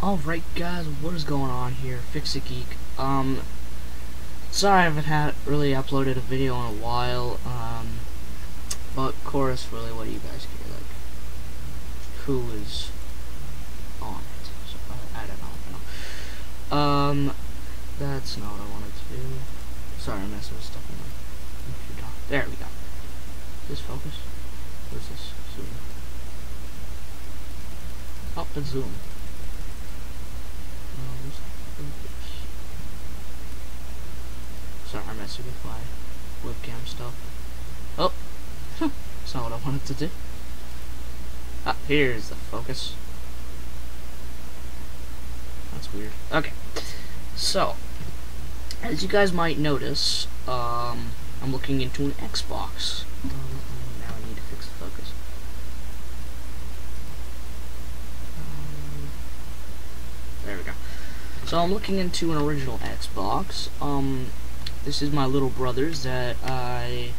Alright guys, what is going on here? FixitGeek. Sorry I haven't really uploaded a video in a while, but of course, really, what do you guys care? Like, who is on it? So, I don't know. That's not what I wanted to do. Sorry, I'm messing with stuff on my computer. There we go. Just focus. Where's this? Zoom. Oh, it's zoom. Sorry, I'm messing with my webcam stuff. Oh, that's not what I wanted to do. Ah, here's the focus. That's weird. Okay, so as you guys might notice, I'm looking into an Xbox. Now I need to fix the focus. There we go. So I'm looking into an original Xbox. This is my little brother's that I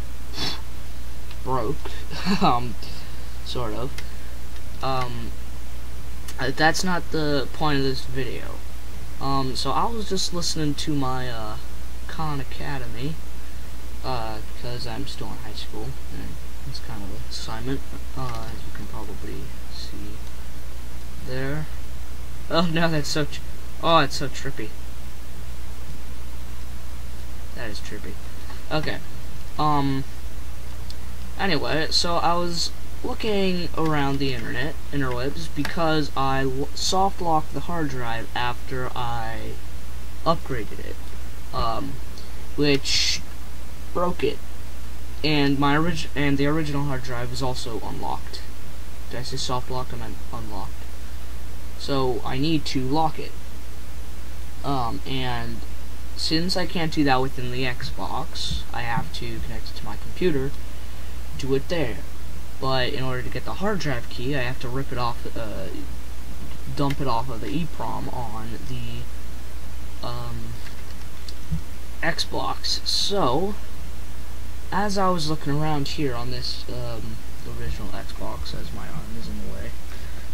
broke, sort of. That's not the point of this video. So I was just listening to my Khan Academy, because I'm still in high school, and it's kind of an assignment, as you can probably see there. Oh no, that's so it's so trippy. That is trippy. Okay. Anyway, so I was looking around the interwebs, because I soft locked the hard drive after I upgraded it, which broke it, and the original hard drive is also unlocked. Did I say soft locked? I meant unlocked. So I need to lock it. And since I can't do that within the Xbox, I have to connect it to my computer, do it there. But in order to get the hard drive key, I have to rip it off, dump it off of the EEPROM on the Xbox. So, as I was looking around here on this original Xbox, as my arm is in the way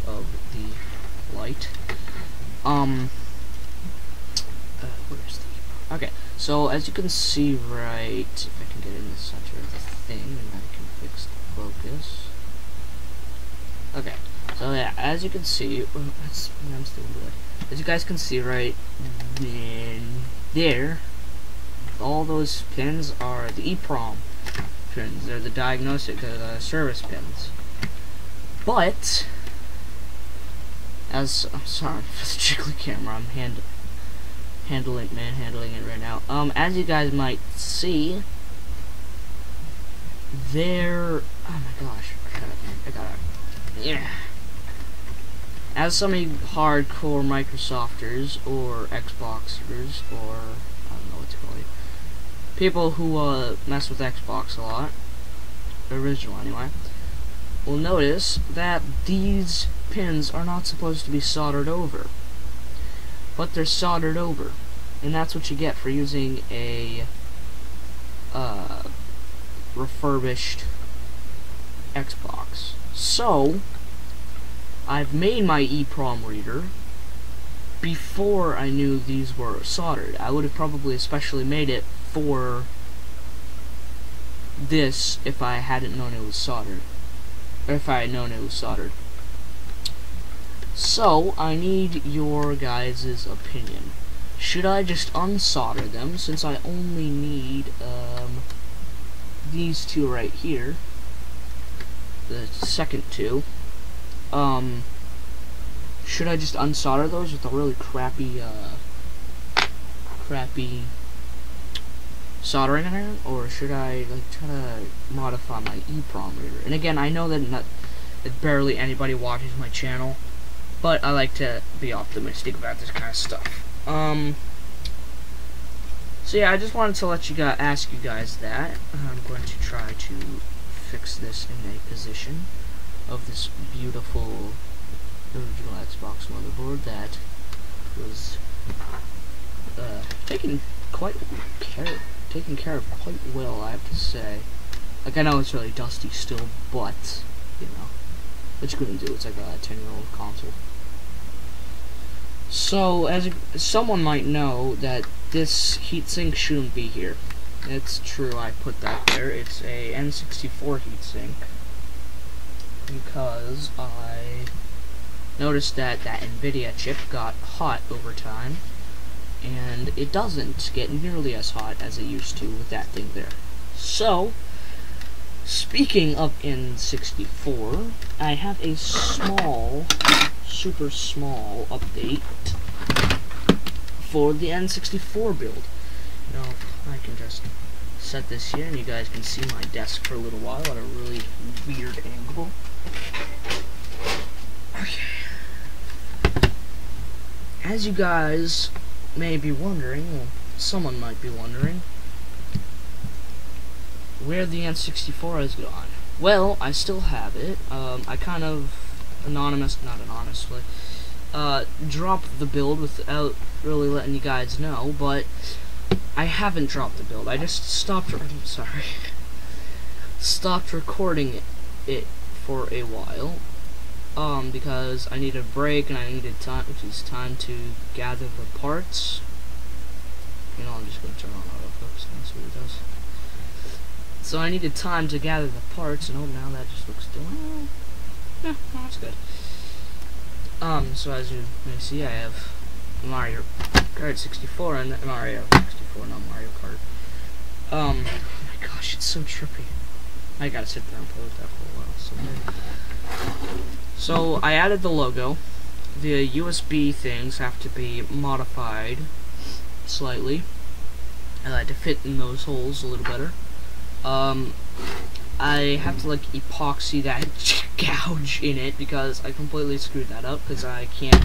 of the light, where's the okay, so as you can see, right, if I can get in the center of the thing, and I can fix the focus. Okay, so yeah, as you can see, I'm still good. As you guys can see, right in there, all those pins are the EEPROM pins. They're the diagnostic, service pins. But I'm sorry for the jiggly camera. I'm manhandling it right now. As you guys might see, there. Oh my gosh! I gotta. Yeah. As some of you hardcore Microsofters or Xboxers, or I don't know what to call you, people who mess with Xbox a lot, original anyway, will notice that these pins are not supposed to be soldered over, but they're soldered over, and that's what you get for using a refurbished Xbox. So I've made my EEPROM reader before I knew these were soldered. I would have probably especially made it for this if I hadn't known it was soldered, or if I had known it was soldered. So I need your guys' opinion. Should I just unsolder them, since I only need these two right here, the second two? Should I just unsolder those with a really crappy soldering iron, or should I like try to modify my EEPROM reader? And again, I know that barely anybody watches my channel, but I like to be optimistic about this kind of stuff. So yeah, I just wanted to ask you guys that. I'm going to try to fix this in a position of this beautiful original Xbox motherboard that was taken care of quite well, I have to say. Like, I know it's really dusty still, but you know, what you gonna do? It's like a 10-year-old console. So, someone might know that this heatsink shouldn't be here. It's true, I put that there. It's a N64 heatsink because I noticed that that NVIDIA chip got hot over time, and it doesn't get nearly as hot as it used to with that thing there. So, speaking of N64, I have a small, super small update for the N64 build. Now, I can just set this here and you guys can see my desk for a little while at a really weird angle. Okay. As you guys may be wondering, well, someone might be wondering, where the N64 has gone. Well, I still have it. I kind of not anonymously, dropped the build without really letting you guys know, but I haven't dropped the build. I just stopped recording it for a while, because I needed a break and I needed time, to gather the parts. You know, I'm just going to turn on autofocus and see what it does. So I needed time to gather the parts, and oh, now that just looks doing. Yeah, no, that's good. So as you may see, I have Mario Kart 64 and Mario 64, not Mario Kart. Oh my gosh, it's so trippy. I gotta sit there and play with that for a while. So I added the logo. The USB things have to be modified slightly to fit in those holes a little better. I have to like epoxy that gouge in it because I completely screwed that up because I can't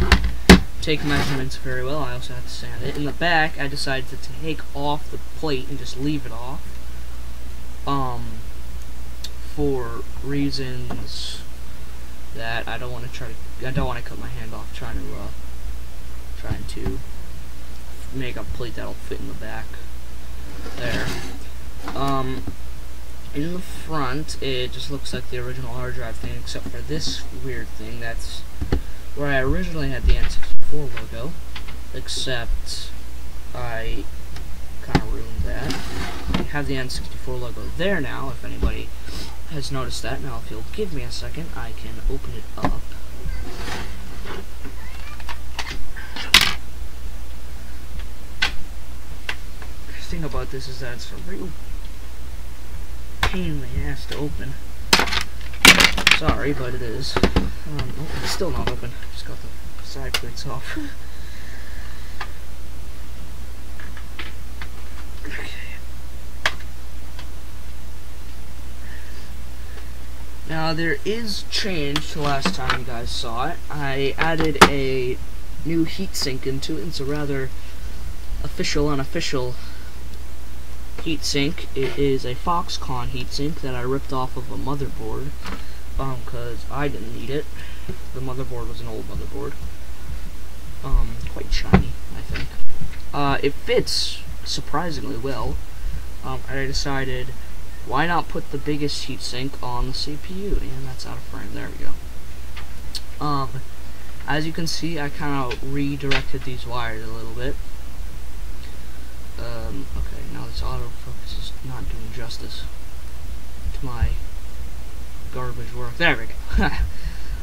take measurements very well. I also have to sand it. In the back, I decided to take off the plate and just leave it off. For reasons that I don't want to cut my hand off trying to make a plate that'll fit in the back there. In the front, it just looks like the original hard drive thing, except for this weird thing. That's where I originally had the N64 logo, except I kind of ruined that. I have the N64 logo there now, if anybody has noticed that. Now, if you'll give me a second, I can open it up. The thing about this is that it's a real pain in the ass to open. Sorry, but it is. Oh, it's still not open. Just got the side plates off. Okay. Now there is change to last time you guys saw it. I added a new heatsink into it. It's a rather official, unofficial heatsink. It is a Foxconn heatsink that I ripped off of a motherboard, because I didn't need it. The motherboard was an old motherboard. Quite shiny, I think. It fits surprisingly well. I decided, why not put the biggest heatsink on the CPU? And that's out of frame. There we go. As you can see, I kind of redirected these wires a little bit. Okay, now this autofocus is not doing justice to my garbage work. There we go.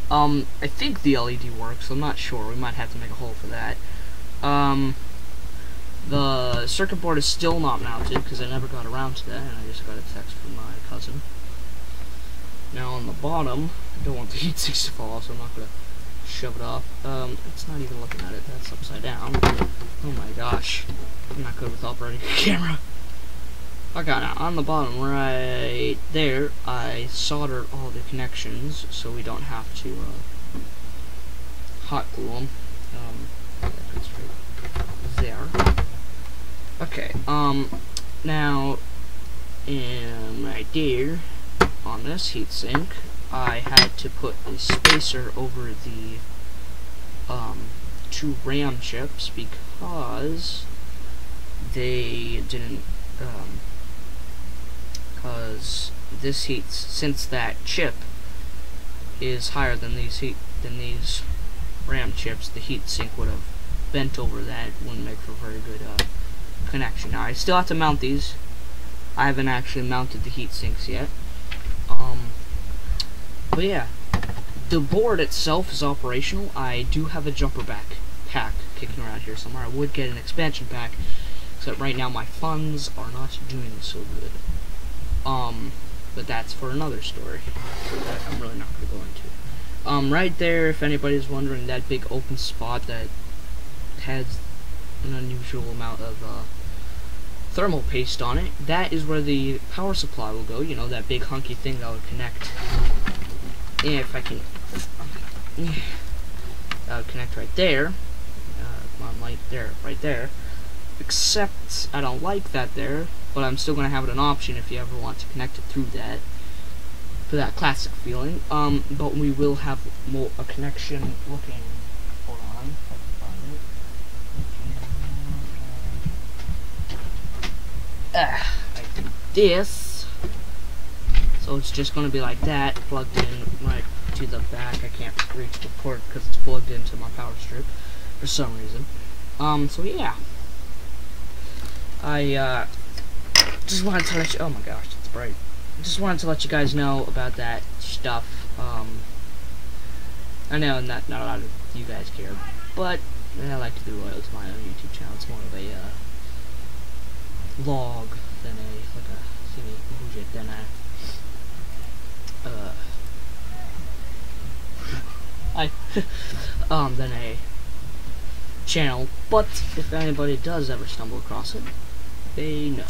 I think the LED works. I'm not sure. We might have to make a hole for that. The circuit board is still not mounted because I never got around to that, and I just got a text from my cousin. Now on the bottom, I don't want the heatsink to fall, so I'm not going to shove it off. It's not even looking at it. That's upside down. Oh my gosh. I'm not good with operating a camera. Okay, now on the bottom right there, I soldered all the connections so we don't have to hot glue them. That's right there. Okay, now, right there, on this heatsink, I had to put a spacer over the two RAM chips because they didn't, because this since that chip is higher than these RAM chips, the heatsink would have bent over that, it wouldn't make for a very good connection. Now I still have to mount these. I haven't actually mounted the heat sinks yet. But yeah, the board itself is operational. I do have a jumper pack kicking around here somewhere. I would get an expansion pack, except right now my funds are not doing so good. But that's for another story that I'm really not going to go into. Right there, if anybody's wondering, that big open spot that has an unusual amount of thermal paste on it, that is where the power supply will go. You know, that big hunky thing that would connect. Yeah, if I can, that would connect right there. Come on, light there, right there. Except I don't like that there, but I'm still gonna have it an option if you ever want to connect it through that, for that classic feeling. But we will have a connection looking. Hold on, if I can find it. I do this, so it's just gonna be like that, plugged in right to the back. I can't reach the port because it's plugged into my power strip for some reason. So yeah. I just wanted to let you, oh my gosh, it's bright. Just wanted to let you guys know about that stuff. I know not a lot of you guys care, but I like to be loyal to my own YouTube channel. It's more of a vlog than than a channel. But if anybody does ever stumble across it, they know.